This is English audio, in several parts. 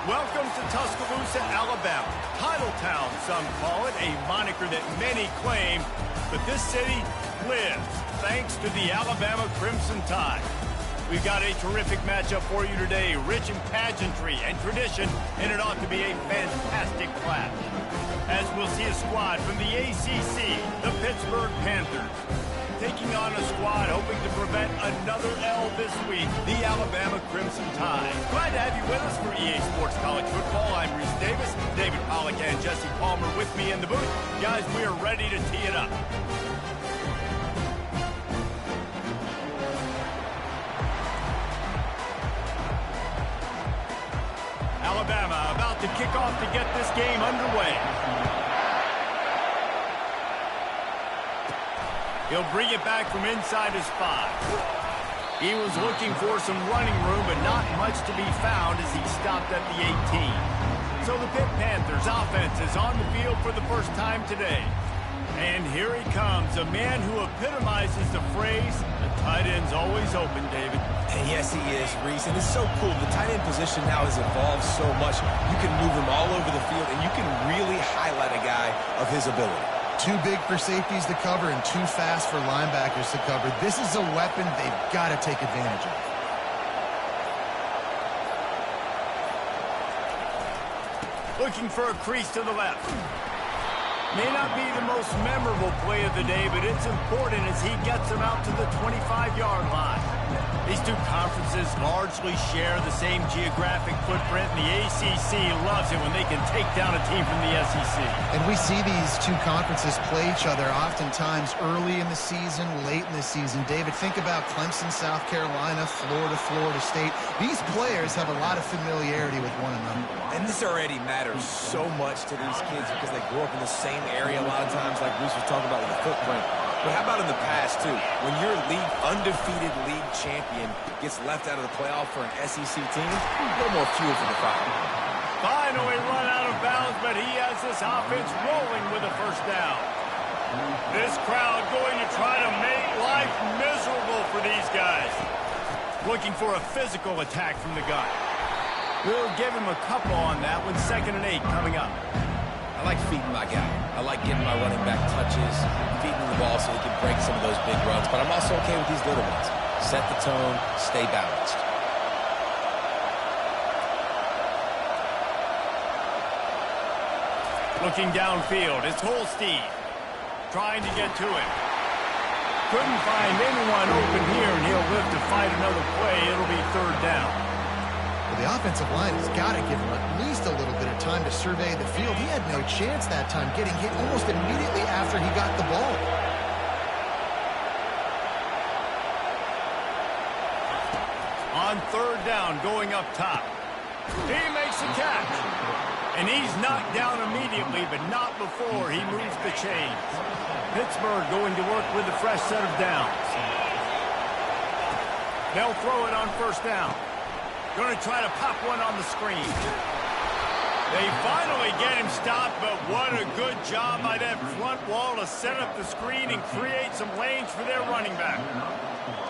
Welcome to Tuscaloosa, Alabama. Title Town, some call it, a moniker that many claim, but this city lives thanks to the Alabama Crimson Tide. We've got a terrific matchup for you today, rich in pageantry and tradition, and it ought to be a fantastic clash. As we'll see a squad from the ACC, the Pittsburgh Panthers, taking on a squad hoping to prevent another L this week, the Alabama Crimson Tide. Glad to have you with us for EA Sports College Football. I'm Reese Davis, David Pollack and Jesse Palmer with me in the booth. Guys, we are ready to tee it up. Alabama about to kick off to get this game underway. He'll bring it back from inside his 5. He was looking for some running room, but not much to be found as he stopped at the 18. So the Pitt Panthers offense is on the field for the first time today. And here he comes, a man who epitomizes the phrase, the tight end's always open, David. And yes, he is, Reese, and it's so cool. The tight end position now has evolved so much. You can move him all over the field, and you can really highlight a guy of his ability. Too big for safeties to cover and too fast for linebackers to cover. This is a weapon they've got to take advantage of. Looking for a crease to the left. May not be the most memorable play of the day, but it's important as he gets them out to the 25-yard line. These two conferences largely share the same geographic footprint, and the ACC loves it when they can take down a team from the SEC. And we see these two conferences play each other oftentimes early in the season, late in the season. David, think about Clemson, South Carolina, Florida State. These players have a lot of familiarity with one another. And this already matters so much to these kids because they grew up in the same area a lot of times, like Reese was talking about with the footprint. But how about in the past, too? When your undefeated league champion gets left out of the playoff for an SEC team, a little more fuel for the fire. Finally run out of bounds, but he has this offense rolling with a first down. This crowd going to try to make life miserable for these guys. Looking for a physical attack from the gun. We'll give him a couple on that one. 2nd and 8 coming up. I like feeding my guy. I like getting my running back touches, feeding the ball so he can break some of those big runs. But I'm also okay with these little ones. Set the tone, stay balanced. Looking downfield, it's Holstein trying to get to it. Couldn't find anyone open here, and he'll live to fight another play. It'll be 3rd down. Well, the offensive line has got to give him at least a little bit of time to survey the field. He had no chance that time, getting hit almost immediately after he got the ball. On 3rd down, going up top. He makes the catch. And he's knocked down immediately, but not before he moves the chains. Pittsburgh going to work with a fresh set of downs. They'll throw it on 1st down. Going to try to pop one on the screen. They finally get him stopped, but what a good job by that front wall to set up the screen and create some lanes for their running back.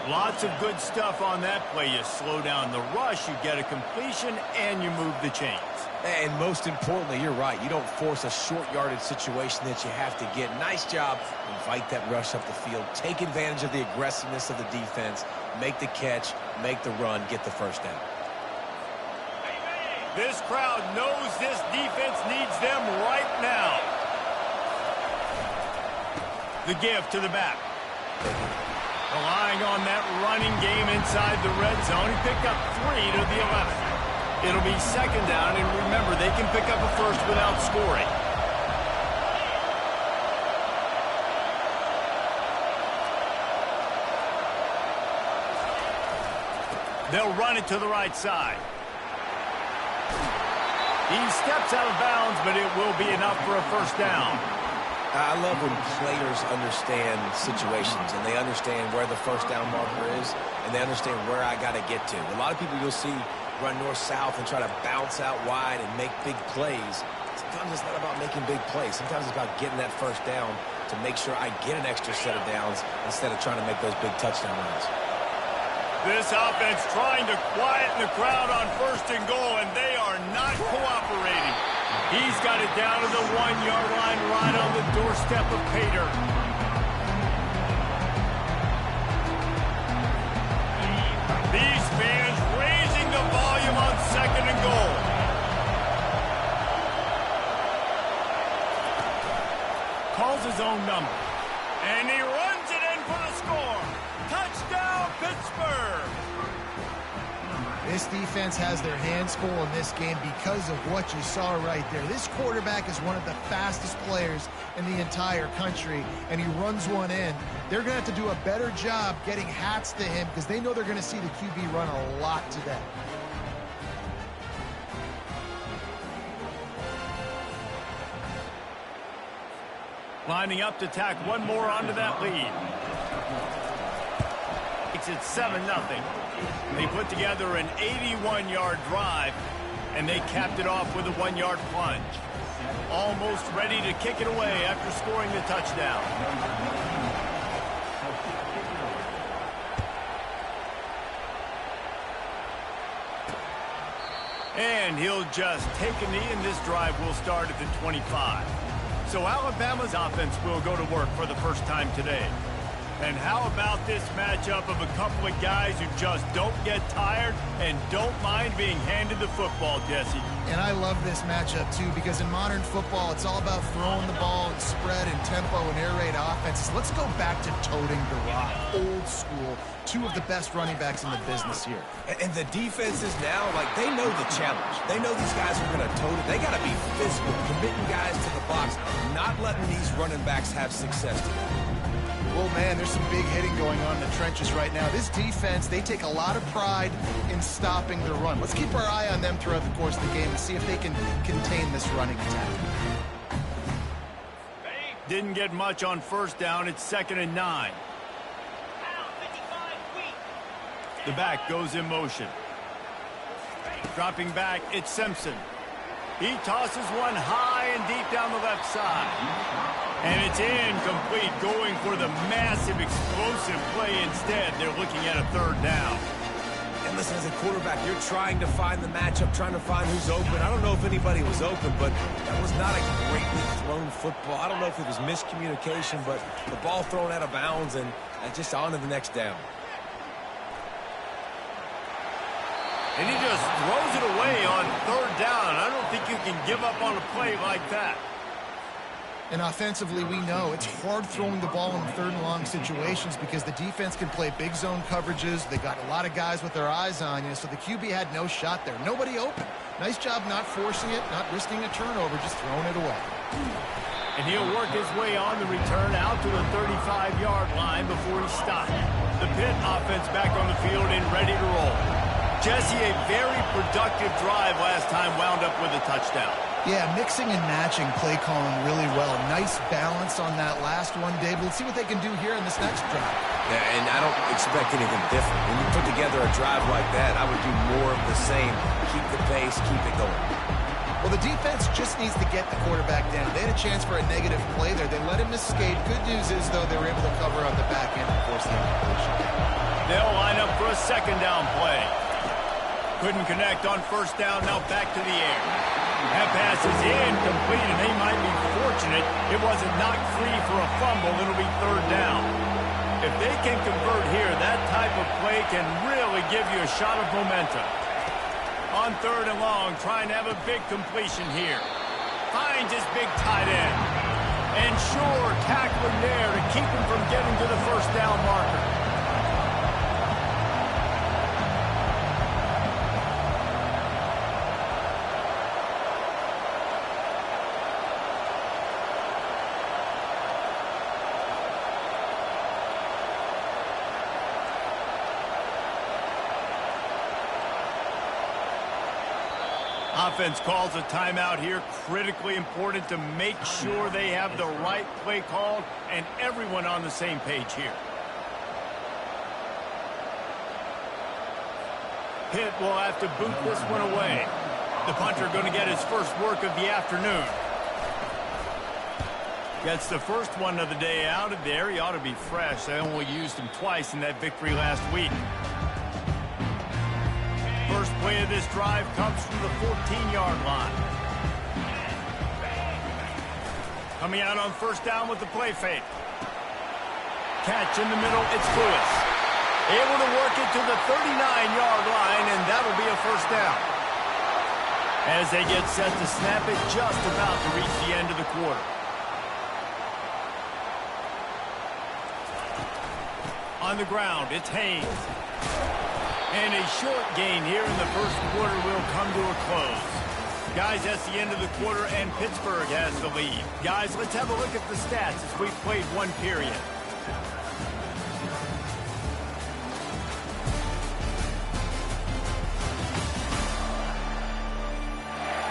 Lots of good stuff on that play. You slow down the rush, you get a completion, and you move the chains. And most importantly, you're right. You don't force a short yardage situation that you have to get. Nice job. Invite that rush up the field. Take advantage of the aggressiveness of the defense. Make the catch, make the run, get the 1st down. This crowd knows this defense needs them right now. The give to the back. Relying on that running game inside the red zone. He picked up 3 to the 11. It'll be 2nd down, and remember, they can pick up a first without scoring. They'll run it to the right side. He steps out of bounds, but it will be enough for a 1st down. I love when players understand situations, and they understand where the 1st down marker is, and they understand where I got to get to. A lot of people you'll see run north-south and try to bounce out wide and make big plays. Sometimes it's not about making big plays. Sometimes it's about getting that 1st down to make sure I get an extra set of downs instead of trying to make those big touchdown runs. This offense trying to quieten the crowd on 1st and goal, and they are not cooperating. He's got it down to the 1-yard line right on the doorstep of Pater. These fans raising the volume on 2nd and goal. Calls his own number. And he runs it in for the score. Touchdown, Pittsburgh! This defense has their hands full in this game because of what you saw right there. This quarterback is one of the fastest players in the entire country, and he runs one in. They're going to have to do a better job getting hats to him because they know they're going to see the QB run a lot today. Lining up to tack one more onto that lead. Makes it 7-0. They put together an 81-yard drive, and they capped it off with a 1-yard plunge. Almost ready to kick it away after scoring the touchdown. And he'll just take a knee, and this drive will start at the 25. So Alabama's offense will go to work for the first time today. And how about this matchup of a couple of guys who just don't get tired and don't mind being handed the football, Jesse? And I love this matchup, too, because in modern football, it's all about throwing the ball and spread and tempo and air raid offenses. Let's go back to toting the rock, old school. Two of the best running backs in the business here. And the defenses now, like, they know the challenge. They know these guys are going to tote it. They got to be physical, committing guys to the box, not letting these running backs have success today. Well, man, there's some big hitting going on in the trenches right now. This defense, they take a lot of pride in stopping the run. Let's keep our eye on them throughout the course of the game and see if they can contain this running attack. Didn't get much on 1st down. It's 2nd and 9. The back goes in motion. Dropping back, it's Simpson. He tosses one high and deep down the left side. And it's incomplete, going for the massive, explosive play instead. They're looking at a 3rd down. And listen, as a quarterback, you're trying to find the matchup, trying to find who's open. I don't know if anybody was open, but that was not a greatly thrown football. I don't know if it was miscommunication, but the ball thrown out of bounds and just on to the next down. And he just throws it away on 3rd down. I don't think you can give up on a play like that. And offensively, we know it's hard throwing the ball in 3rd and long situations because the defense can play big zone coverages. They got a lot of guys with their eyes on you, so the QB had no shot there. Nobody open. Nice job not forcing it, not risking a turnover, just throwing it away. And he'll work his way on the return out to the 35-yard line before he's stopped. The Pitt offense back on the field and ready to roll. Jesse, a very productive drive last time, wound up with a touchdown. Yeah, mixing and matching play calling really well. Nice balance on that last one, Dave. Let's see what they can do here in this next drive. Yeah, and I don't expect anything different. When you put together a drive like that, I would do more of the same. Keep the pace, keep it going. Well, the defense just needs to get the quarterback down. They had a chance for a negative play there. They let him escape. Good news is, though, they were able to cover on the back end and force the incompletion. They'll line up for a 2nd down play. Couldn't connect on 1st down, now back to the air. That pass is incomplete, and they might be fortunate it wasn't knocked free for a fumble. It'll be 3rd down. If they can convert here, that type of play can really give you a shot of momentum. On 3rd and long, trying to have a big completion here. Finds his big tight end. And sure, tackling there to keep him from getting to the 1st down marker. Offense calls a timeout here. Critically important to make sure they have the right play called and everyone on the same page here. Pitt will have to boot this one away. The punter going to get his first work of the afternoon. Gets the first one of the day out of there. He ought to be fresh. They only used him twice in that victory last week. play of this drive comes from the 14-yard line. Coming out on first down with the play fake. Catch in the middle, it's Lewis. Able to work it to the 39-yard line, and that'll be a first down. As they get set to snap it, just about to reach the end of the quarter. On the ground, it's Haynes. And a short gain here in the first quarter will come to a close. Guys, that's the end of the quarter, and Pittsburgh has the lead. Guys, let's have a look at the stats as we've played one period.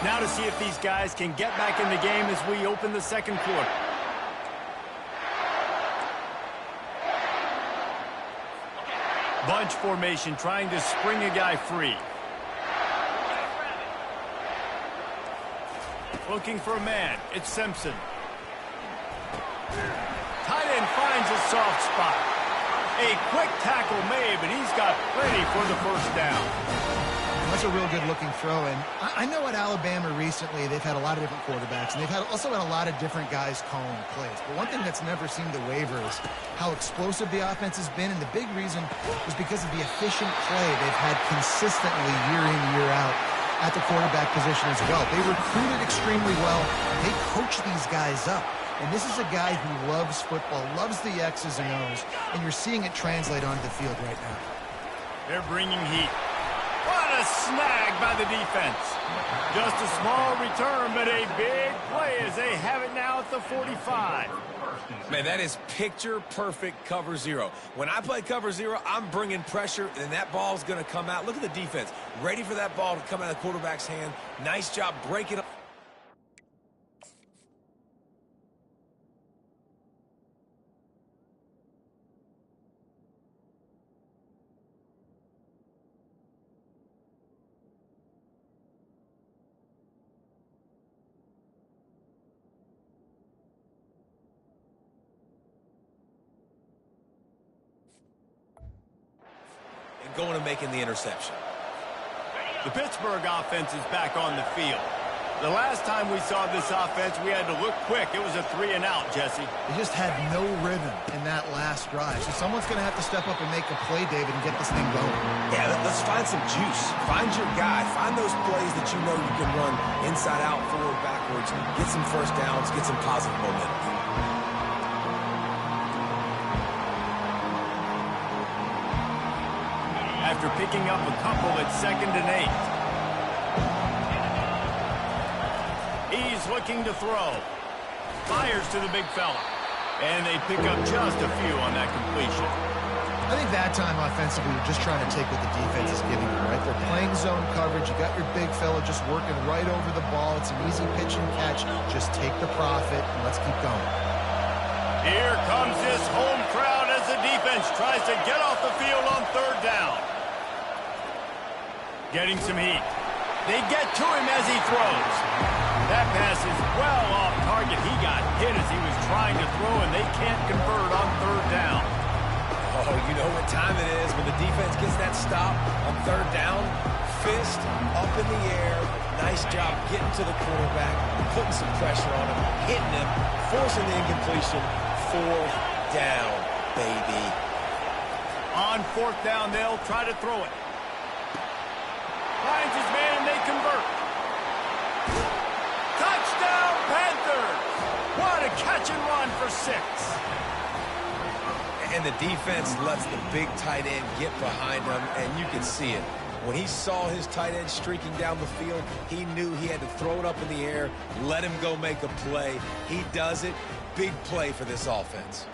Now to see if these guys can get back in the game as we open the second quarter. Bunch formation, trying to spring a guy free. Looking for a man. It's Simpson. Tight end finds a soft spot. A quick tackle made, but he's got plenty for the first down. That's a real good-looking throw. And I know at Alabama recently they've had a lot of different quarterbacks, and they've also had a lot of different guys calling plays. But one thing that's never seemed to waver is how explosive the offense has been, and the big reason was because of the efficient play they've had consistently year in, year out at the quarterback position as well. They recruited extremely well. They coach these guys up. And this is a guy who loves football, loves the X's and O's, and you're seeing it translate onto the field right now. They're bringing heat. What a snag by the defense. Just a small return, but a big play as they have it now at the 45. Man, that is picture-perfect cover zero. When I play cover zero, I'm bringing pressure, and that ball's going to come out. Look at the defense. Ready for that ball to come out of the quarterback's hand. Nice job breaking up. Going and making the interception. The Pittsburgh offense is back on the field. The last time we saw this offense, we had to look quick. It was a 3-and-out, Jesse. They just had no rhythm in that last drive. So someone's going to have to step up and make a play, David, and get this thing going. Yeah, let's find some juice. Find your guy. Find those plays that you know you can run inside out, forward, backwards. Get some first downs. Get some positive momentum. After picking up a couple at 2nd and 8. He's looking to throw. Fires to the big fella. And they pick up just a few on that completion. I think that time offensively, you're just trying to take what the defense is giving you, right? They're playing zone coverage. You got your big fella just working right over the ball. It's an easy pitch and catch. Just take the profit and let's keep going. Here comes this home crowd as the defense tries to get off the field on 3rd down. Getting some heat. They get to him as he throws. That pass is well off target. He got hit as he was trying to throw, and they can't convert on 3rd down. Oh, you know what time it is when the defense gets that stop on 3rd down. Fist up in the air. Nice job getting to the quarterback, putting some pressure on him, hitting him, forcing the incompletion. 4th down, baby. On 4th down, they'll try to throw it. Finds his man, and they convert. Touchdown, Panthers! What a catch and run for 6. And the defense lets the big tight end get behind him, and you can see it. When he saw his tight end streaking down the field, he knew he had to throw it up in the air, let him go make a play. He does it. Big play for this offense.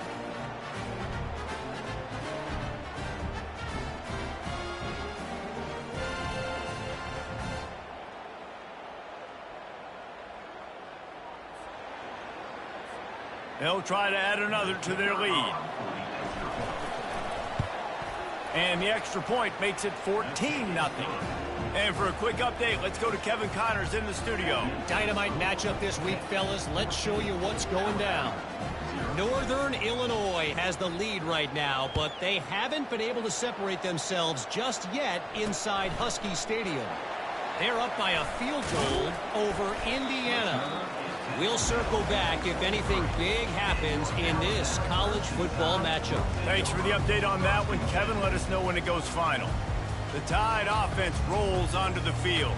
They'll try to add another to their lead. And the extra point makes it 14-0. And for a quick update, let's go to Kevin Connors in the studio. Dynamite matchup this week, fellas. Let's show you what's going down. Northern Illinois has the lead right now, but they haven't been able to separate themselves just yet inside Husky Stadium. They're up by a field goal over Indiana. We'll circle back if anything big happens in this college football matchup. Thanks for the update on that one, Kevin. Let us know when it goes final. The Tide offense rolls onto the field.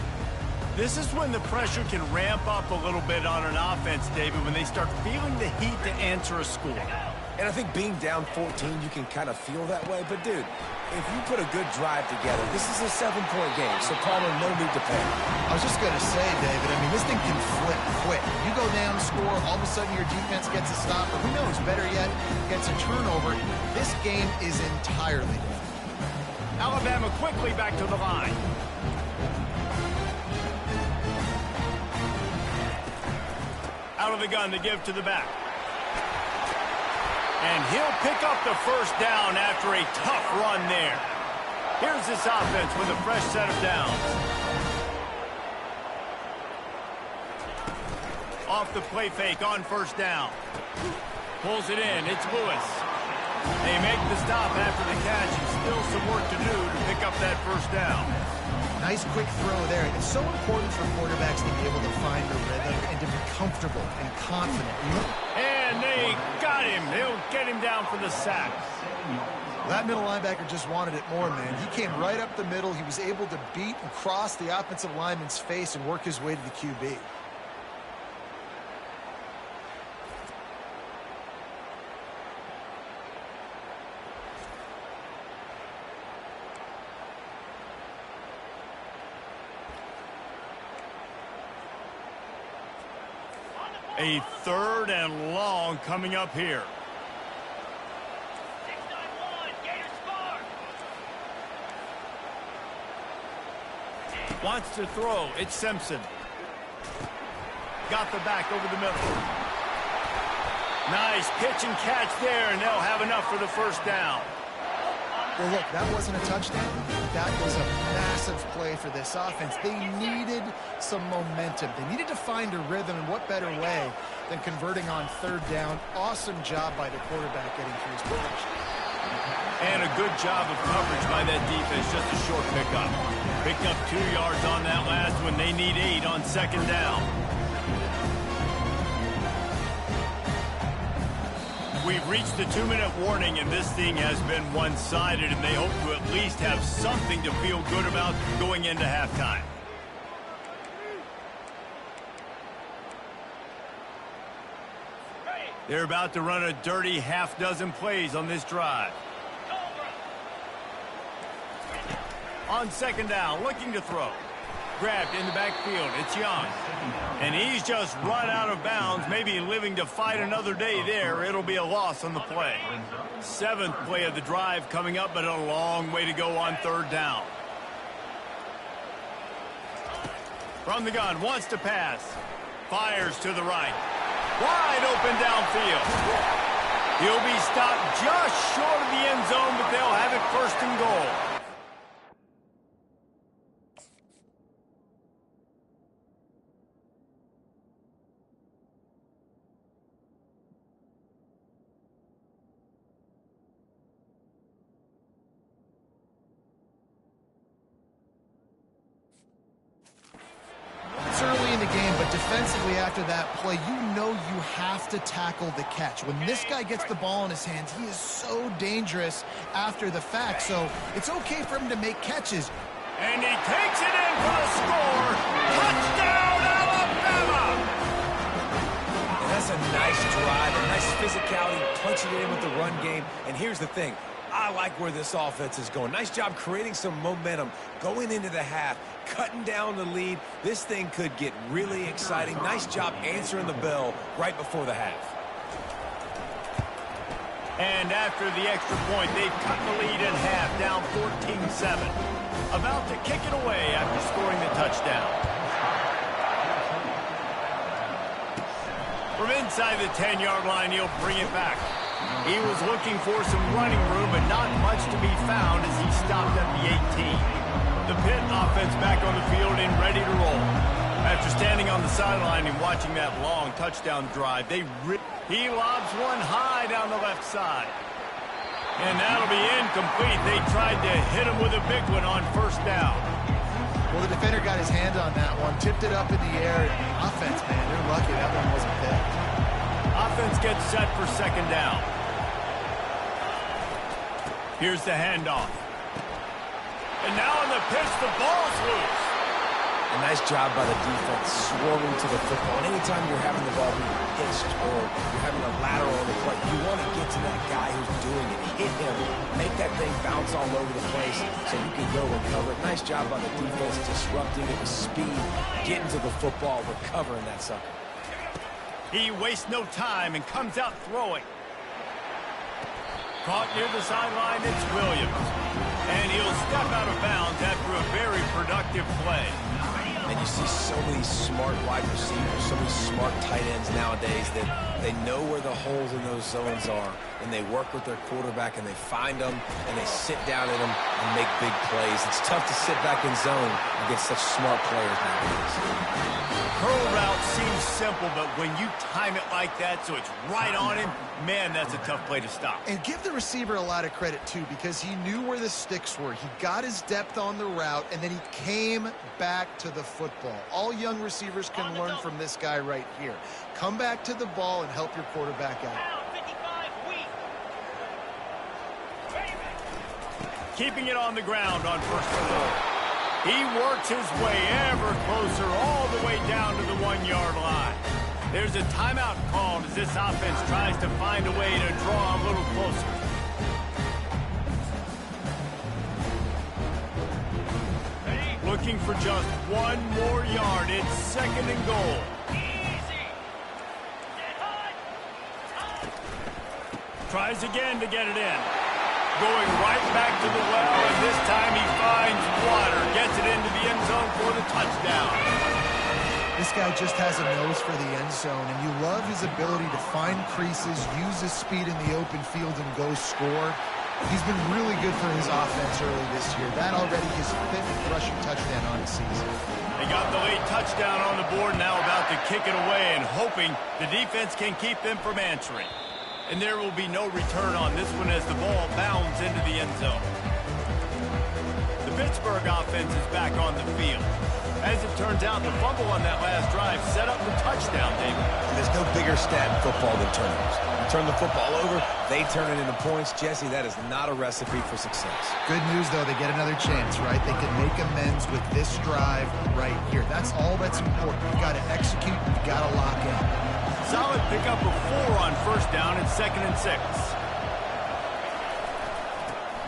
This is when the pressure can ramp up a little bit on an offense, David, when they start feeling the heat to answer a score. And I think being down 14, you can kind of feel that way. But, dude, if you put a good drive together, this is a 7-point game, so Palmer, no need to panic. I was just going to say, David, I mean, this thing can flip quick. You go down, score, all of a sudden your defense gets a stop, or who knows, better yet, gets a turnover. This game is entirely different. Alabama quickly back to the line. Out of the gun to give to the back. And he'll pick up the first down after a tough run there. Here's this offense with a fresh set of downs. Off the play fake on first down. Pulls it in. It's Lewis. They make the stop after the catch, and still some work to do to pick up that first down. Nice quick throw there. It's so important for quarterbacks to be able to find a rhythm and to be comfortable and confident. And they got him. They'll get him down for the sack. That middle linebacker just wanted it more, man. He came right up the middle. He was able to beat and cross the offensive lineman's face and work his way to the QB. A 3rd and long coming up here. Wants to throw. It's Simpson. Got the back over the middle. Nice pitch and catch there, and they'll have enough for the first down. Well, look, that wasn't a touchdown. That was a massive play for this offense. They needed some momentum. They needed to find a rhythm, and what better way than converting on 3rd down. Awesome job by the quarterback getting through his protection. And a good job of coverage by that defense. Just a short pickup. Picked up 2 yards on that last one. They need 8 on 2nd down. We've reached the 2-minute warning, and this thing has been one-sided, and they hope to at least have something to feel good about going into halftime. They're about to run a dirty half-dozen plays on this drive. On 2nd down, looking to throw. Grabbed in the backfield. It's Young. And he's just run out of bounds, maybe living to fight another day there. It'll be a loss on the play. 7th play of the drive coming up, but a long way to go on 3rd down. From the gun, wants to pass. Fires to the right. Wide open downfield. He'll be stopped just short of the end zone, but they'll have it 1st and goal. Early in the game, but defensively after that play, you know you have to tackle the catch. When this guy gets the ball in his hands, he is so dangerous after the fact, so it's okay for him to make catches. And he takes it in for the score. Touchdown, Alabama! And that's a nice drive, a nice physicality, punching it in with the run game. And here's the thing. I like where this offense is going. Nice job creating some momentum going into the half, cutting down the lead. This thing could get really exciting. Nice job answering the bell right before the half. And after the extra point, they've cut the lead in half, down 14-7. About to kick it away after scoring the touchdown. From inside the 10-yard line, he'll bring it back. He was looking for some running room, but not much to be found as he stopped at the 18. The Pitt offense back on the field and ready to roll. After standing on the sideline and watching that long touchdown drive, he lobs one high down the left side. And that'll be incomplete. They tried to hit him with a big one on first down. Well, the defender got his hand on that one, tipped it up in the air. Offense, man, they're lucky that one wasn't picked. Offense gets set for second down. Here's the handoff. And now on the pitch, the ball's loose. A nice job by the defense swarming to the football. And anytime you're having the ball being pitched or you're having a lateral on the play, you want to get to that guy who's doing it. Hit him. Make that thing bounce all over the place so you can go recover. Nice job by the defense disrupting it with speed, getting to the football, recovering that sucker. He wastes no time and comes out throwing. Caught near the sideline, it's Williams. And he'll step out of bounds after a very productive play. And you see so many smart wide receivers, so many smart tight ends nowadays that they know where the holes in those zones are, and they work with their quarterback, and they find them, and they sit down in them and make big plays. It's tough to sit back in zone against such smart players nowadays. Curl route seems simple, but when you time it like that so it's right on him, man, that's a tough play to stop. And give the receiver a lot of credit, too, because he knew where the sticks were. He got his depth on the route, and then he came back to the football. All young receivers can learn from this guy right here. Come back to the ball and help your quarterback out. Keeping it on the ground on first and goal. He works his way ever closer all the way down to the 1-yard line. There's a timeout called as this offense tries to find a way to draw a little closer. Looking for just one more yard. It's second and goal. Tries again to get it in. Going right back to the well, and this time he finds water. Gets it into the end zone for the touchdown. This guy just has a nose for the end zone, and you love his ability to find creases, use his speed in the open field, and go score. He's been really good for his offense early this year. That already his 5th rushing touchdown on the season. They got the late touchdown on the board, now about to kick it away and hoping the defense can keep them from answering. And there will be no return on this one as the ball bounds into the end zone. The Pittsburgh offense is back on the field. As it turns out, the fumble on that last drive set up the touchdown, David. And there's no bigger stat in football than turnovers. You turn the football over, they turn it into points. Jesse, that is not a recipe for success. Good news, though, they get another chance, right? They can make amends with this drive right here. That's all that's important. You got to execute, you got to lock in. Solid pickup of 4 on first down and 2nd and 6.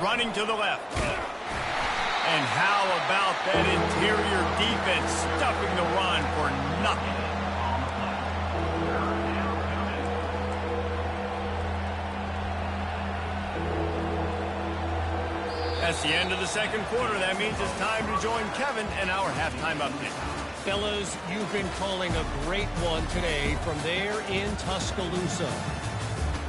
Running to the left. And how about that interior defense stuffing the run for nothing? That's the end of the second quarter. That means it's time to join Kevin in our halftime update. Fellas, you've been calling a great one today from there in Tuscaloosa.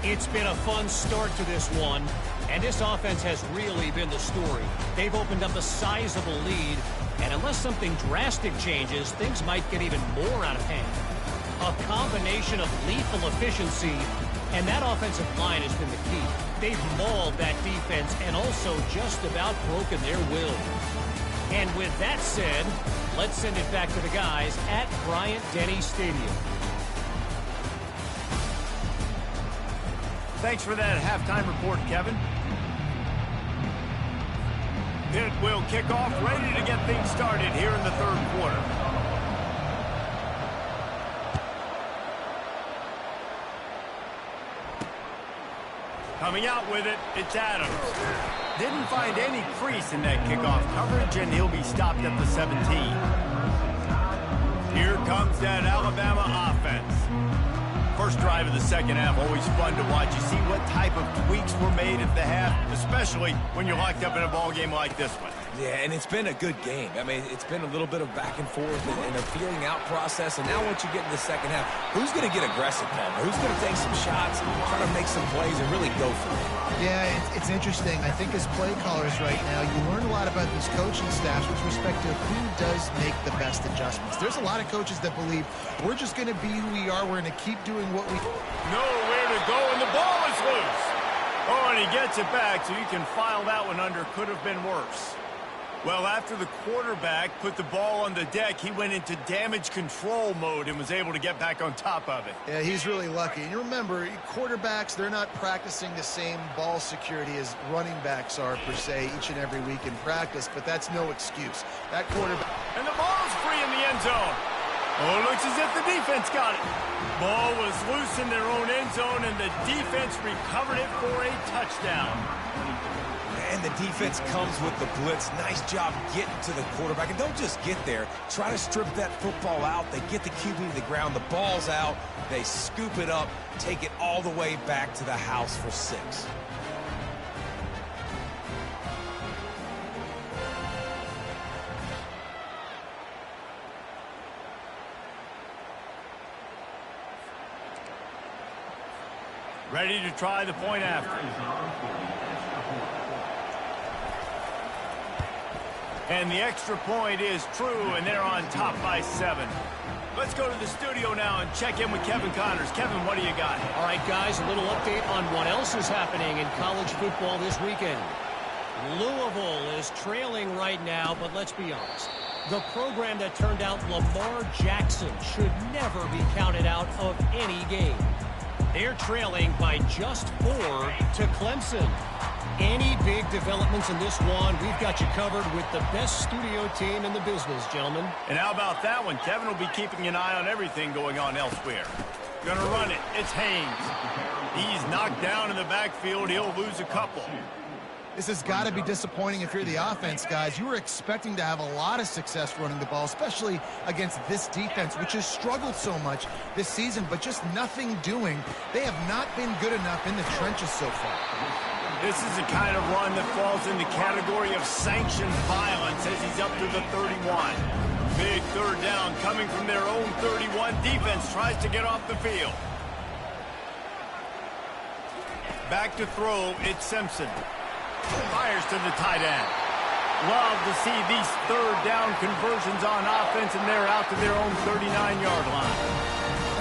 It's been a fun start to this one, and this offense has really been the story. They've opened up a sizable lead, and unless something drastic changes, things might get even more out of hand. A combination of lethal efficiency, and that offensive line has been the key. They've mauled that defense and also just about broken their will. And with that said, let's send it back to the guys at Bryant-Denny Stadium. Thanks for that halftime report, Kevin. Pitt will kick off, ready to get things started here in the third quarter. Coming out with it, it's Adams. Didn't find any crease in that kickoff coverage, and he'll be stopped at the 17. Here comes that Alabama offense. First drive of the second half, always fun to watch. You see what type of tweaks were made at the half, especially when you're locked up in a ball game like this one. Yeah, and it's been a good game. I mean, it's been a little bit of back and forth and a feeling out process. And now once you get in the second half, who's going to get aggressive, Palmer? Who's going to take some shots, try to make some plays, and really go for it? Yeah, it's interesting. I think as play callers right now, you learn a lot about these coaching staffs with respect to who does make the best adjustments. There's a lot of coaches that believe we're just going to be who we are. We're going to keep doing what we... Nowhere to go, and the ball is loose. Oh, and he gets it back, so you can file that one under. Could have been worse. Well, after the quarterback put the ball on the deck, he went into damage control mode and was able to get back on top of it. Yeah, he's really lucky. And you remember, quarterbacks, they're not practicing the same ball security as running backs are, per se, each and every week in practice, but that's no excuse. That quarterback... And the ball's free in the end zone. Oh, it looks as if the defense got it. Ball was loose in their own end zone, and the defense recovered it for a touchdown. And the defense comes with the blitz. Nice job getting to the quarterback. And don't just get there. Try to strip that football out. They get the QB to the ground. The ball's out. They scoop it up, take it all the way back to the house for 6. Ready to try the point after. And the extra point is true, and they're on top by 7. Let's go to the studio now and check in with Kevin Connors. Kevin, what do you got? All right, guys, a little update on what else is happening in college football this weekend. Louisville is trailing right now, but let's be honest. The program that turned out Lamar Jackson should never be counted out of any game. They're trailing by just 4 to Clemson. Any big developments in this one, we've got you covered with the best studio team in the business, gentlemen. And how about that one? Kevin will be keeping an eye on everything going on elsewhere. Gonna run it. It's Haynes. He's knocked down in the backfield. He'll lose a couple. This has got to be disappointing if you're the offense, guys. You were expecting to have a lot of success running the ball, especially against this defense, which has struggled so much this season, but just nothing doing. They have not been good enough in the trenches so far. This is the kind of run that falls in the category of sanctioned violence as he's up to the 31. Big third down coming from their own 31. Defense tries to get off the field. Back to throw, it's Simpson. Fires to the tight end. Love to see these third down conversions on offense, and they're out to their own 39-yard line.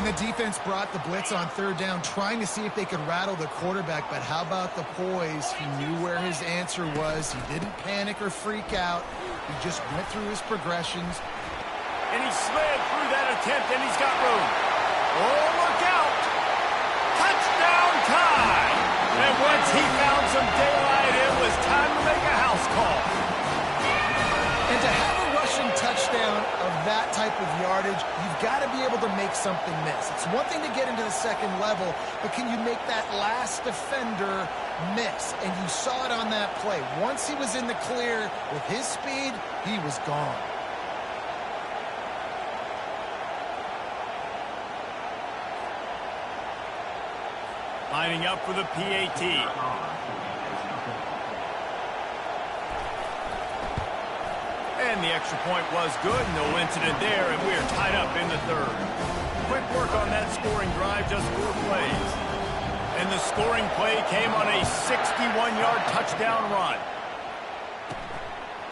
And the defense brought the blitz on third down, trying to see if they could rattle the quarterback. But how about the poise? He knew where his answer was. He didn't panic or freak out. He just went through his progressions. And he slid through that attempt, and he's got room. Oh, look out! Touchdown time! And once he found some daylight, it was time to make a house call. And to have a rushing touchdown of that type of yardage, you've got to be able to make something miss. It's one thing to get into the second level, but can you make that last defender miss? And you saw it on that play. Once he was in the clear with his speed, he was gone. Lining up for the PAT. And the extra point was good. No incident there, and we are tied up in the third. Quick work on that scoring drive, just 4 plays. And the scoring play came on a 61-yard touchdown run.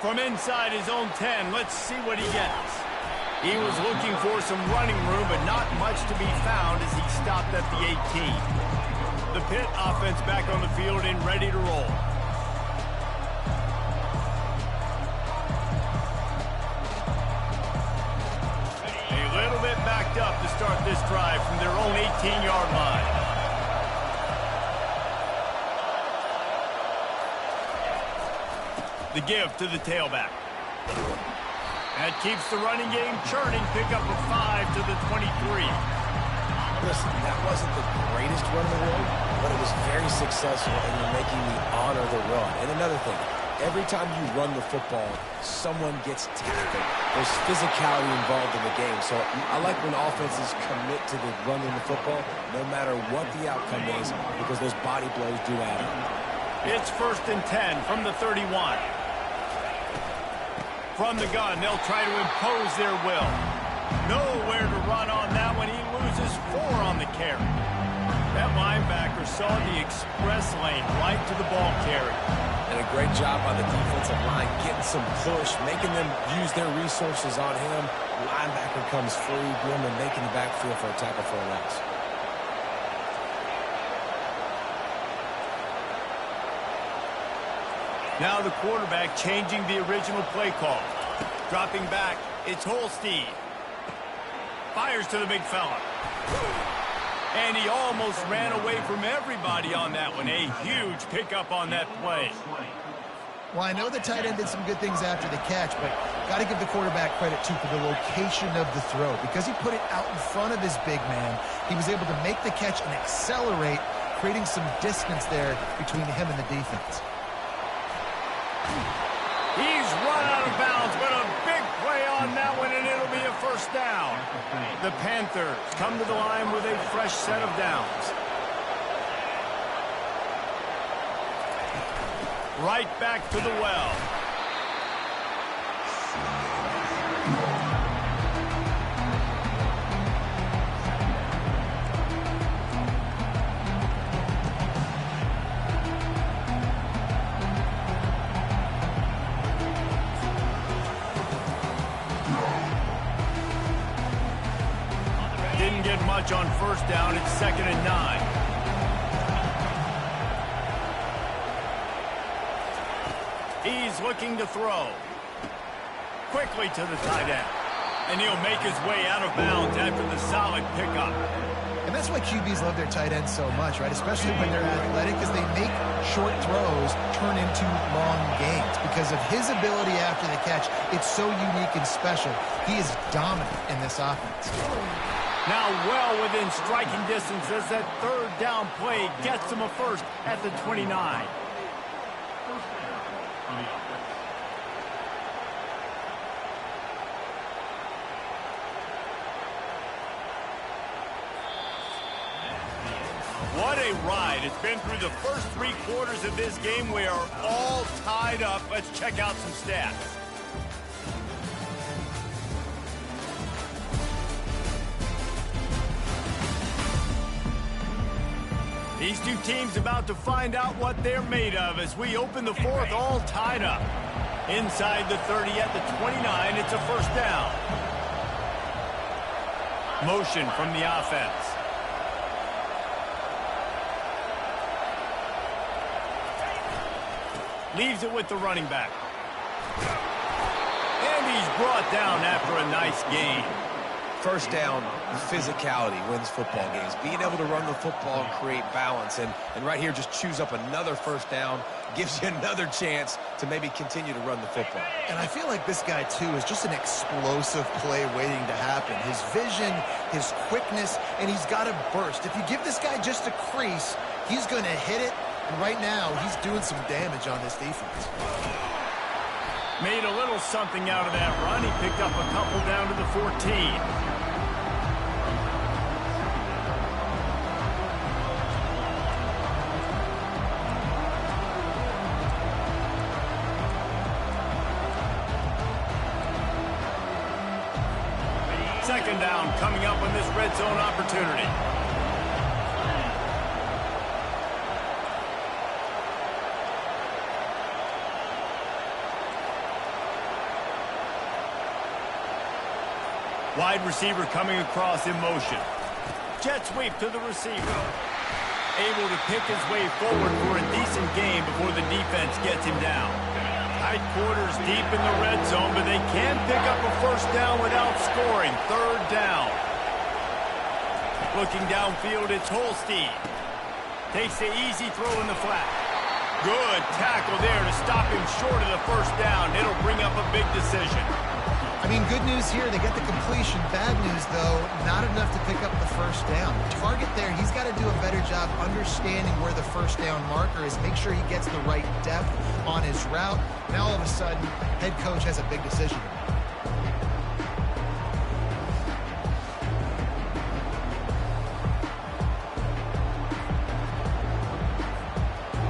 From inside his own 10, let's see what he gets. He was looking for some running room, but not much to be found as he stopped at the 18. The Pitt offense back on the field and ready to roll. A little bit backed up to start this drive from their own 18-yard line. The give to the tailback. That keeps the running game churning. Pick up a 5 to the 23. Listen, that wasn't the greatest run in the world, but it was very successful, and you're making me honor the run. And another thing, every time you run the football, someone gets tackled. There's physicality involved in the game. So I like when offenses commit to the running the football, no matter what the outcome is, because those body blows do add up. It's 1st and 10 from the 31. From the gun, they'll try to impose their will. Nowhere to run on that one. He loses 4 on the carry. That linebacker saw the express lane right to the ball carrier. And a great job by the defensive line, getting some push, making them use their resources on him. The linebacker comes free, Billman making the backfield for a tackle for a loss. Now the quarterback changing the original play call. Dropping back, it's Holstein. Fires to the big fella. And he almost ran away from everybody on that one. A huge pickup on that play. Well, I know the tight end did some good things after the catch, but got to give the quarterback credit, too, for the location of the throw. Because he put it out in front of his big man, he was able to make the catch and accelerate, creating some distance there between him and the defense. He's run out of bounds, but a big play on that one, and it'll be a first down. The Panthers come to the line with a fresh set of downs. Right back to the well. Didn't get much on first down. It's 2nd and 9. He's looking to throw. Quickly to the tight end. And he'll make his way out of bounds after the solid pickup. And that's why QBs love their tight ends so much, right? Especially when they're athletic, because they make short throws turn into long gains. Because of his ability after the catch, it's so unique and special. He is dominant in this offense. Now well within striking distance as that 3rd down play gets him a first at the 29. What a ride. It's been through the first 3 quarters of this game. We are all tied up. Let's check out some stats. These two teams about to find out what they're made of as we open the 4th all tied up. Inside the 30 at the 29, it's a first down. Motion from the offense. Leaves it with the running back. And he's brought down after a nice gain. First down, physicality wins football games. Being able to run the football and create balance. And right here, just choose up another first down. Gives you another chance to maybe continue to run the football. And I feel like this guy, too, is just an explosive play waiting to happen. His vision, his quickness, and he's got a burst. If you give this guy just a crease, he's going to hit it. And right now, he's doing some damage on this defense. Made a little something out of that run. He picked up a couple down to the 14. Second down coming up on this red zone opportunity. Wide receiver coming across in motion. Jet sweep to the receiver. Able to pick his way forward for a decent gain before the defense gets him down. Tight quarters deep in the red zone, but they can pick up a first down without scoring. 3rd down. Looking downfield, it's Holstein. Takes the easy throw in the flat. Good tackle there to stop him short of the first down. It'll bring up a big decision. I mean, good news here, they get the completion. Bad news, though, not enough to pick up the first down. The target there, he's got to do a better job understanding where the first down marker is, make sure he gets the right depth on his route. Now, all of a sudden, head coach has a big decision.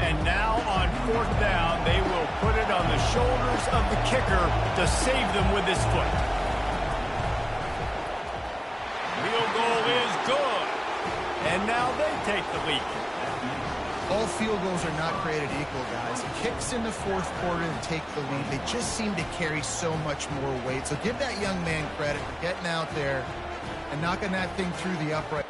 And now on 4th down, they will put it on the shoulders of the kicker to save them with his foot. Field goal is good. And now they take the lead. All field goals are not created equal, guys. Kicks in the fourth quarter to take the lead. They just seem to carry so much more weight. So give that young man credit for getting out there and knocking that thing through the upright.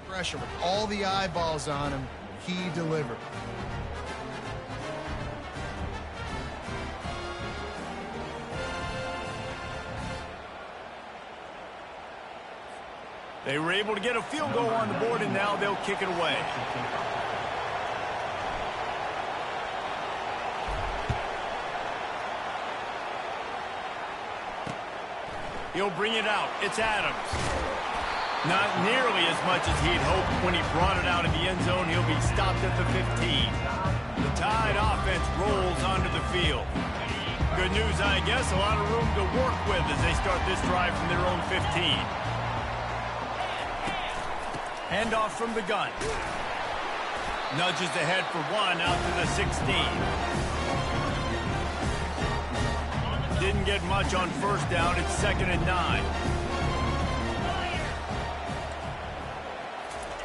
Pressure with all the eyeballs on him, he delivered. They were able to get a field goal on the board, and now they'll kick it away. He'll bring it out. It's Adams. Not nearly as much as he'd hoped when he brought it out of the end zone. He'll be stopped at the 15. The Tide offense rolls onto the field. Good news, I guess, a lot of room to work with as they start this drive from their own 15. Handoff from the gun. Nudges ahead for one out to the 16. Didn't get much on first down. It's 2nd and 9.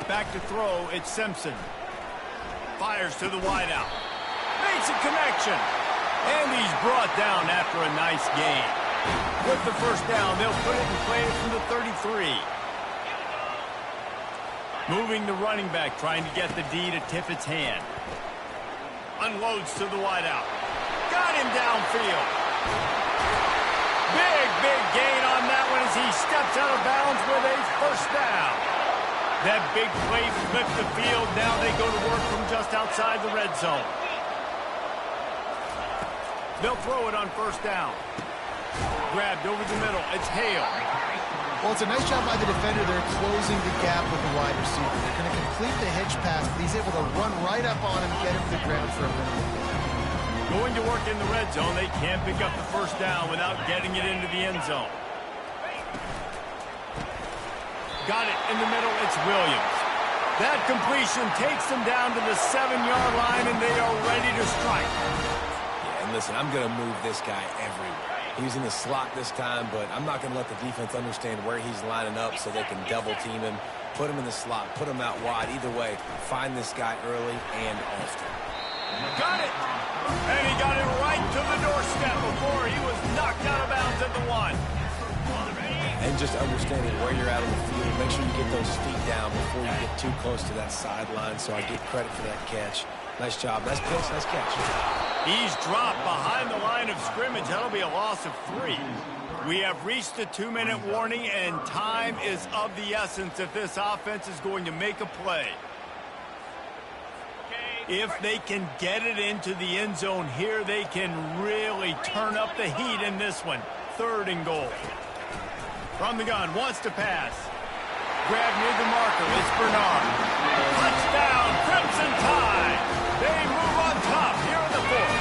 Back to throw, it's Simpson. Fires to the wideout. Makes a connection. And he's brought down after a nice gain. With the first down, they'll put it in play from the 33. Moving the running back, trying to get the D to tip its hand. Unloads to the wideout. Got him downfield. Big gain on that one as he steps out of bounds with a first down. That big play flipped the field. Now they go to work from just outside the red zone. They'll throw it on first down. Grabbed over the middle. It's Hale. Well, it's a nice job by the defender. They're closing the gap with the wide receiver. They're going to complete the hitch pass, but he's able to run right up on him and get him to the ground for a minute. Going to work in the red zone. They can't pick up the first down without getting it into the end zone. Got it in the middle. It's Williams. That completion takes them down to the 7-yard line, and they are ready to strike. Yeah, and listen, I'm going to move this guy everywhere. He's in the slot this time, but I'm not going to let the defense understand where he's lining up so they can double team him, put him in the slot, put him out wide. Either way, find this guy early and often. Got it. And he got it right to the doorstep before he was knocked out of bounds at the 1. And just understanding where you're at on the field, make sure you get those feet down before you get too close to that sideline, so I get credit for that catch. Nice job. Nice pitch, nice catch. He's dropped behind the line of scrimmage. That'll be a loss of 3. We have reached the 2-minute warning, and time is of the essence if this offense is going to make a play. If they can get it into the end zone here, they can really turn up the heat in this one. 3rd and goal. From the gun, wants to pass. Grab near the marker, it's Bernard. Touchdown, Crimson Tide. They move on top here in the 4th.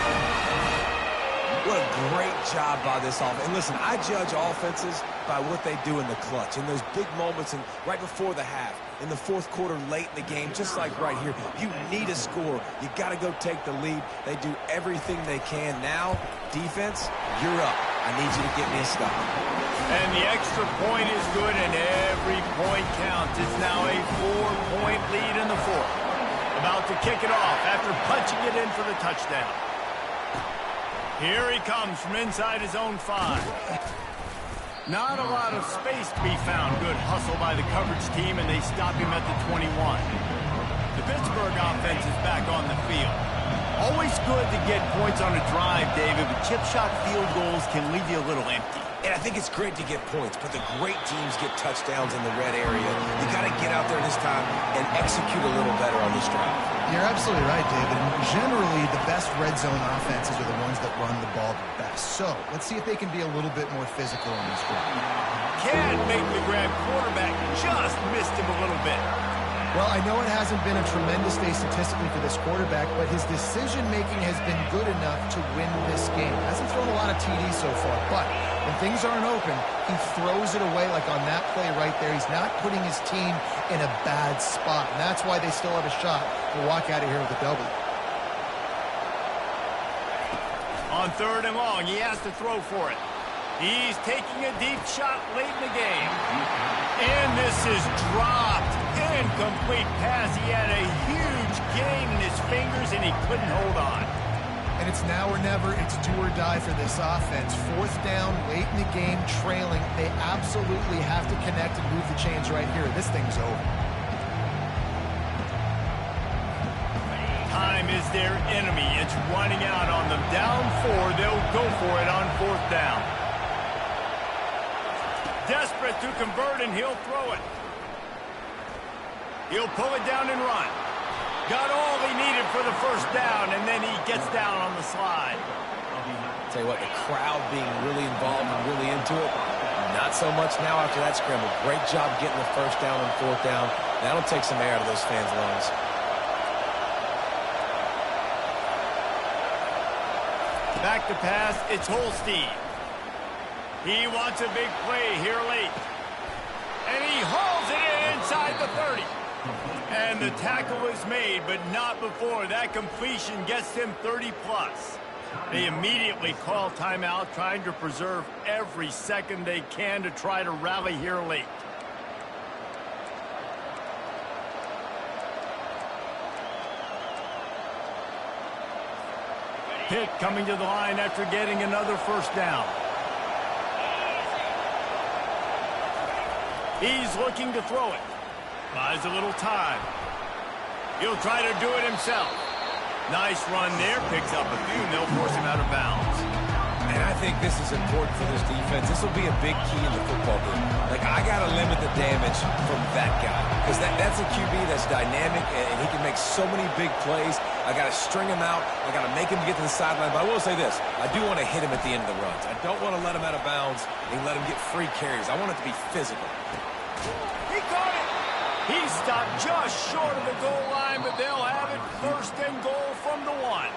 What a great job by this offense. And listen, I judge offenses by what they do in the clutch, in those big moments and right before the half, in the 4th quarter, late in the game, just like right here. You need a score. You got to go take the lead. They do everything they can. Now, defense, you're up. I need you to get me a stop. And the extra point is good, and every point counts. It's now a 4-point lead in the 4th. About to kick it off after punching it in for the touchdown. Here he comes from inside his own 5. Not a lot of space to be found. Good hustle by the coverage team, and they stop him at the 21. The Pittsburgh offense is back on the field. Always good to get points on a drive, David, but chip shot field goals can leave you a little empty. And I think it's great to get points, but the great teams get touchdowns in the red area. You got to get out there this time and execute a little better on this drive. You're absolutely right, David. And generally, the best red zone offenses are the ones that run the ball the best. So let's see if they can be a little bit more physical on this drive. Can't make the grab. Quarterback just missed him a little bit. Well, I know it hasn't been a tremendous day statistically for this quarterback, but his decision-making has been good enough to win this game. Hasn't thrown a lot of TDs so far, but when things aren't open, he throws it away like on that play right there. He's not putting his team in a bad spot, and that's why they still have a shot to walk out of here with a W. On 3rd and long, he has to throw for it. He's taking a deep shot late in the game. And this is dropped. Incomplete pass. He had a huge gain in his fingers, and he couldn't hold on. And it's now or never. It's do or die for this offense. 4th down, late in the game, trailing. They absolutely have to connect and move the chains right here. This thing's over. Time is their enemy. It's running out on them. Down 4. They'll go for it on 4th down. Desperate to convert, and he'll throw it. He'll pull it down and run. Got all he needed for the 1st down, and then he gets down on the slide. Tell you what, the crowd being really involved and really into it, not so much now after that scramble. Great job getting the 1st down and 4th down. That'll take some air out of those fans' lungs. Back to pass, it's Holstein. He wants a big play here late. And he hauls it in inside the 30. And the tackle is made, but not before that completion gets him 30+. They immediately call timeout, trying to preserve every second they can to try to rally here late. Pitt coming to the line after getting another 1st down. He's looking to throw it. Buys a little time. He'll try to do it himself. Nice run there. Picks up a few, and they'll force him out of bounds. And I think this is important for this defense. This will be a big key in the football game. Like, I got to limit the damage from that guy. Because that's a QB that's dynamic, and he can make so many big plays. I got to string him out. I got to make him get to the sideline. But I will say this. I do want to hit him at the end of the runs. I don't want to let him out of bounds and let him get free carries. I want it to be physical. He caught it. He stopped just short of the goal line, but they'll have it 1st and goal from the 1.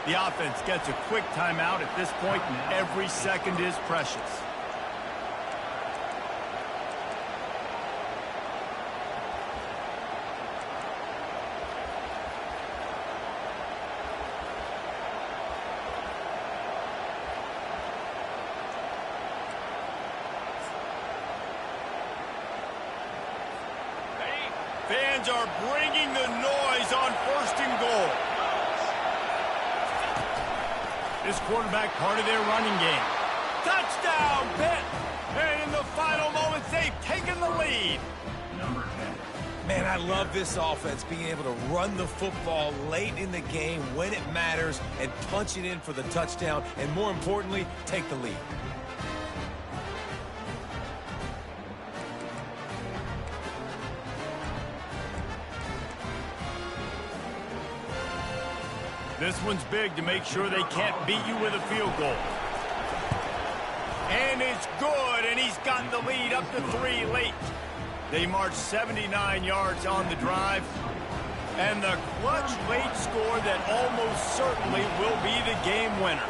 The offense gets a quick timeout at this point, and every second is precious. Fans are bringing the noise on 1st and goal. This quarterback part of their running game. Touchdown, Pitt! And in the final moments, they've taken the lead. Man, I love this offense, being able to run the football late in the game when it matters and punch it in for the touchdown, and more importantly, take the lead. This one's big to make sure they can't beat you with a field goal. And it's good, and he's gotten the lead up to 3 late. They march 79 yards on the drive. And the clutch late score that almost certainly will be the game winner.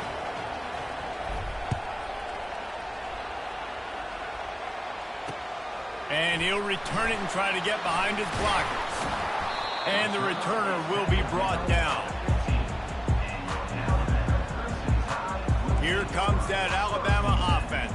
And he'll return it and try to get behind his blockers. And the returner will be brought down. Here comes that Alabama offense.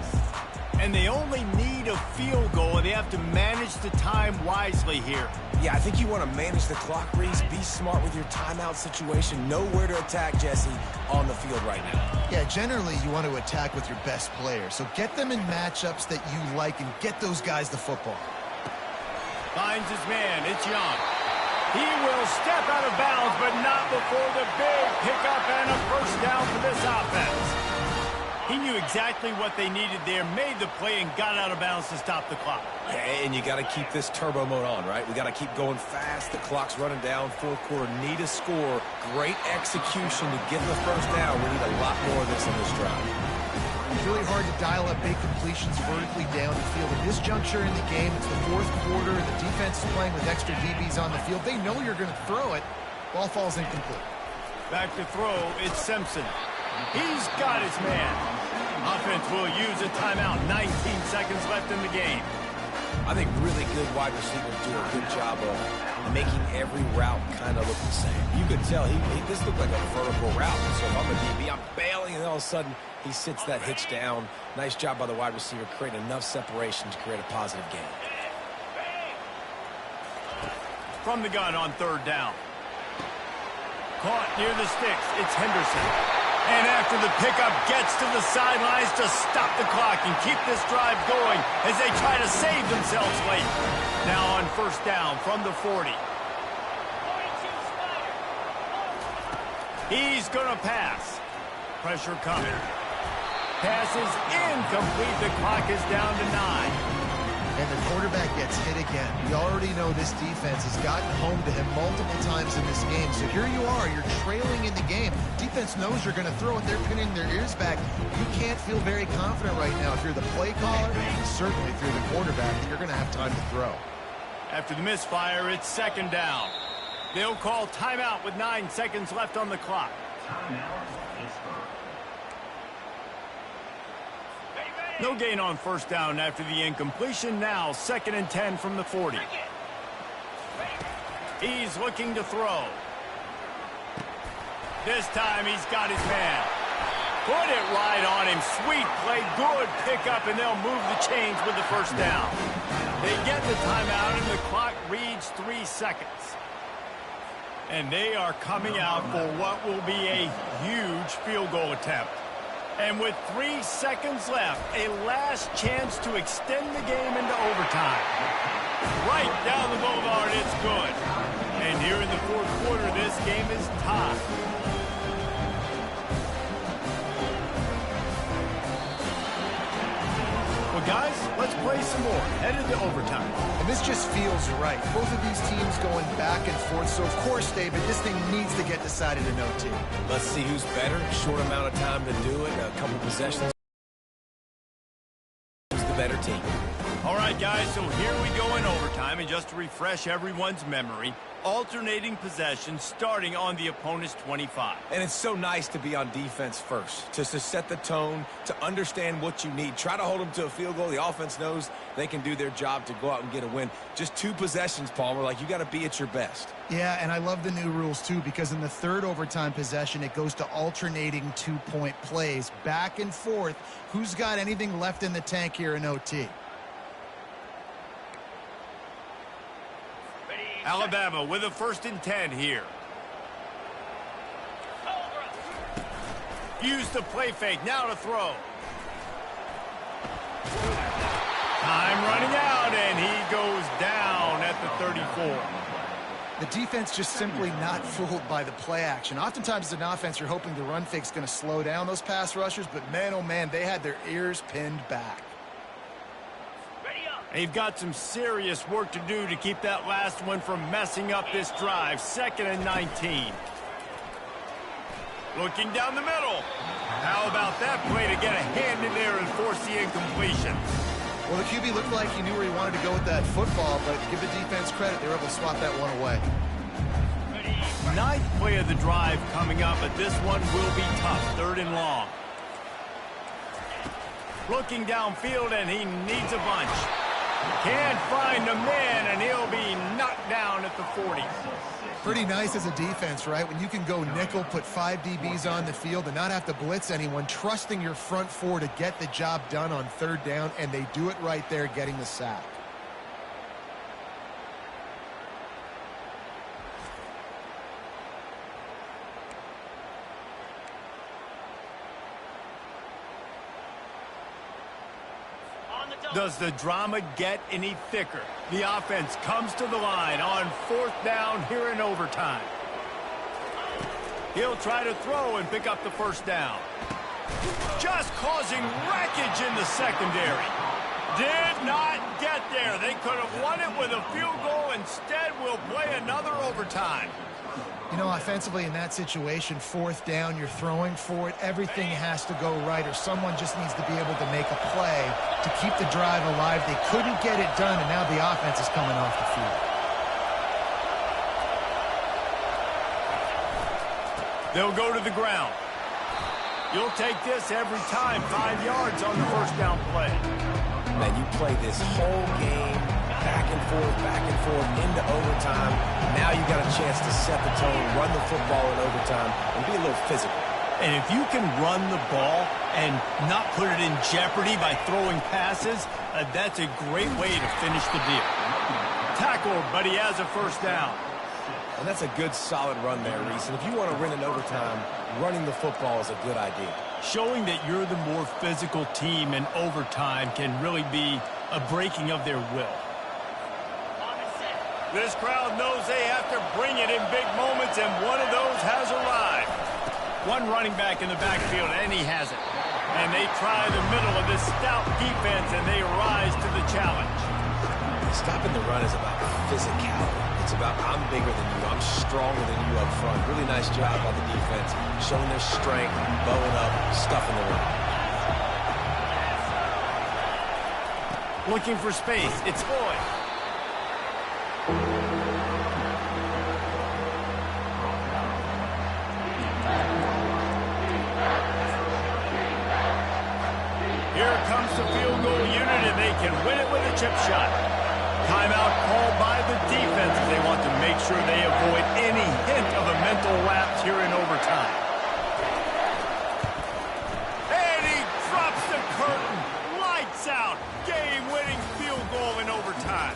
And they only need a field goal, and they have to manage the time wisely here. Yeah, I think you want to manage the clock, Reese. Be smart with your timeout situation. Know where to attack, Jesse, on the field right now. Yeah, generally you want to attack with your best players. So get them in matchups that you like and get those guys the football. Finds his man. It's Young. He will step out of bounds, but not before the big pickup and a 1st down for this offense. He knew exactly what they needed there, made the play, and got out of bounds to stop the clock. And you got to keep this turbo mode on, right? We got to keep going fast. The clock's running down. Fourth quarter, need a score. Great execution to get the first down. We need a lot more of this in this drive. It's really hard to dial up big completions vertically down the field. At this juncture in the game, it's the fourth quarter. The defense is playing with extra DBs on the field. They know you're going to throw it. Ball falls incomplete. Back to throw, it's Simpson. He's got his man. Offense will use a timeout. 19 seconds left in the game. I think really good wide receivers do a good job of making every route kind of look the same. You could tell this looked like a vertical route. So if I'm a DB, I'm bailing, and all of a sudden he sits that hitch down. Nice job by the wide receiver, creating enough separation to create a positive gain. From the gun on third down. Caught near the sticks. It's Henderson. And after the pickup, gets to the sidelines to stop the clock and keep this drive going as they try to save themselves late. Now on first down from the 40. He's going to pass. Pressure coming. Pass is incomplete. The clock is down to 9. And the quarterback gets hit again. We already know this defense has gotten home to him multiple times in this game. So here you are, you're trailing in the game. Defense knows you're going to throw it. They're pinning their ears back. You can't feel very confident right now if you're the play caller, and certainly if you're the quarterback, that you're going to have time to throw. After the misfire, it's second down. They'll call timeout with 9 seconds left on the clock. No gain on first down after the incompletion. Now 2nd and 10 from the 40. He's looking to throw. This time he's got his man. Put it right on him. Sweet play. Good pickup, and they'll move the chains with the first down. They get the timeout, and the clock reads 3 seconds. And they are coming out for what will be a huge field goal attempt. And with 3 seconds left, a last chance to extend the game into overtime. Right down the boulevard, it's good. And here in the fourth quarter, this game is tied. Well, guys, let's play some more. Headed to overtime. And this just feels right. Both of these teams going back and forth. So, of course, David, this thing needs to get decided in OT. Let's see who's better. Short amount of time to do it. A couple possessions. Who's the better team? All right, guys, so here we go in overtime. And just to refresh everyone's memory, alternating possessions starting on the opponent's 25. And it's so nice to be on defense first, to set the tone, to understand what you need. Try to hold them to a field goal. The offense knows they can do their job to go out and get a win. Just 2 possessions, Palmer. Like, you got to be at your best. Yeah, and I love the new rules, too, because in the third overtime possession, it goes to alternating 2-point plays. Back and forth. Who's got anything left in the tank here in OT? Alabama with a 1st and 10 here. Use the play fake. Now to throw. Time running out, and he goes down at the 34. The defense just simply not fooled by the play action. Oftentimes as an offense, you're hoping the run fake's going to slow down those pass rushers, but man, oh man, they had their ears pinned back. They've got some serious work to do to keep that last one from messing up this drive. 2nd and 19. Looking down the middle. How about that play to get a hand in there and force the incompletion? Well, the QB looked like he knew where he wanted to go with that football, but give the defense credit. They were able to swat that one away. 9th play of the drive coming up, but this one will be tough. 3rd and long. Looking downfield, and he needs a bunch. Can't find a man, and he'll be knocked down at the 40. Pretty nice as a defense, right? When you can go nickel, put 5 DBs on the field and not have to blitz anyone, trusting your front 4 to get the job done on 3rd down, and they do it right there, getting the sack. Does the drama get any thicker? The offense comes to the line on 4th down here in overtime. He'll try to throw and pick up the first down. just causing wreckage in the secondary. Did not get there. They could have won it with a field goal. Instead, we'll play another overtime. You know, offensively in that situation, fourth down, you're throwing for it. Everything has to go right, or someone just needs to be able to make a play to keep the drive alive. They couldn't get it done, and now the offense is coming off the field. They'll go to the ground. You'll take this every time. 5 yards on the first down play. Man, you play this whole game back and forth, into overtime. Now you got a chance to set the tone, run the football in overtime, and be a little physical. And if you can run the ball and not put it in jeopardy by throwing passes, that's a great way to finish the deal. Tackled, but he has a first down. And that's a good, solid run there, Reese. And if you want to win in overtime, running the football is a good idea. Showing that you're the more physical team in overtime can really be a breaking of their will. This crowd knows they have to bring it in big moments, and one of those has arrived. One running back in the backfield, and he has it. And they try the middle of this stout defense, and they rise to the challenge. Stopping the run is about physicality. It's about I'm bigger than you, I'm stronger than you up front. Really nice job by the defense, showing their strength, bowing up, stuffing the run. Looking for space, it's Boyd. Here comes the field goal unit, and they can win it with a chip shot. Timeout called by the defense as they want to make sure they avoid any hint of a mental lapse here in overtime. And he drops the curtain. Lights out. Game-winning field goal in overtime.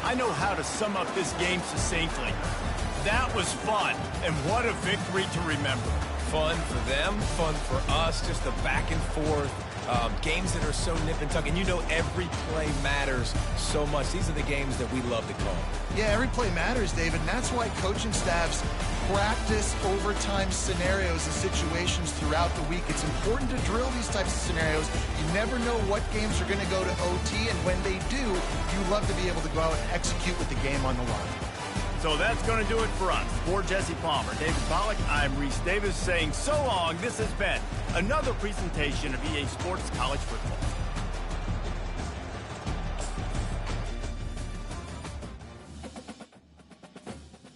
I know how to sum up this game succinctly. That was fun, and what a victory to remember. Fun for them, fun for us, just the back and forth. Games that are so nip and tuck, and you know every play matters so much. These are the games that we love to call. Yeah, every play matters, David, and that's why coaching staffs practice overtime scenarios and situations throughout the week. It's important to drill these types of scenarios. You never know what games are going to go to OT, and when they do, you love to be able to go out and execute with the game on the line. So that's going to do it for us. For Jesse Palmer, David Pollack, I'm Reese Davis saying so long. This has been another presentation of EA Sports College Football.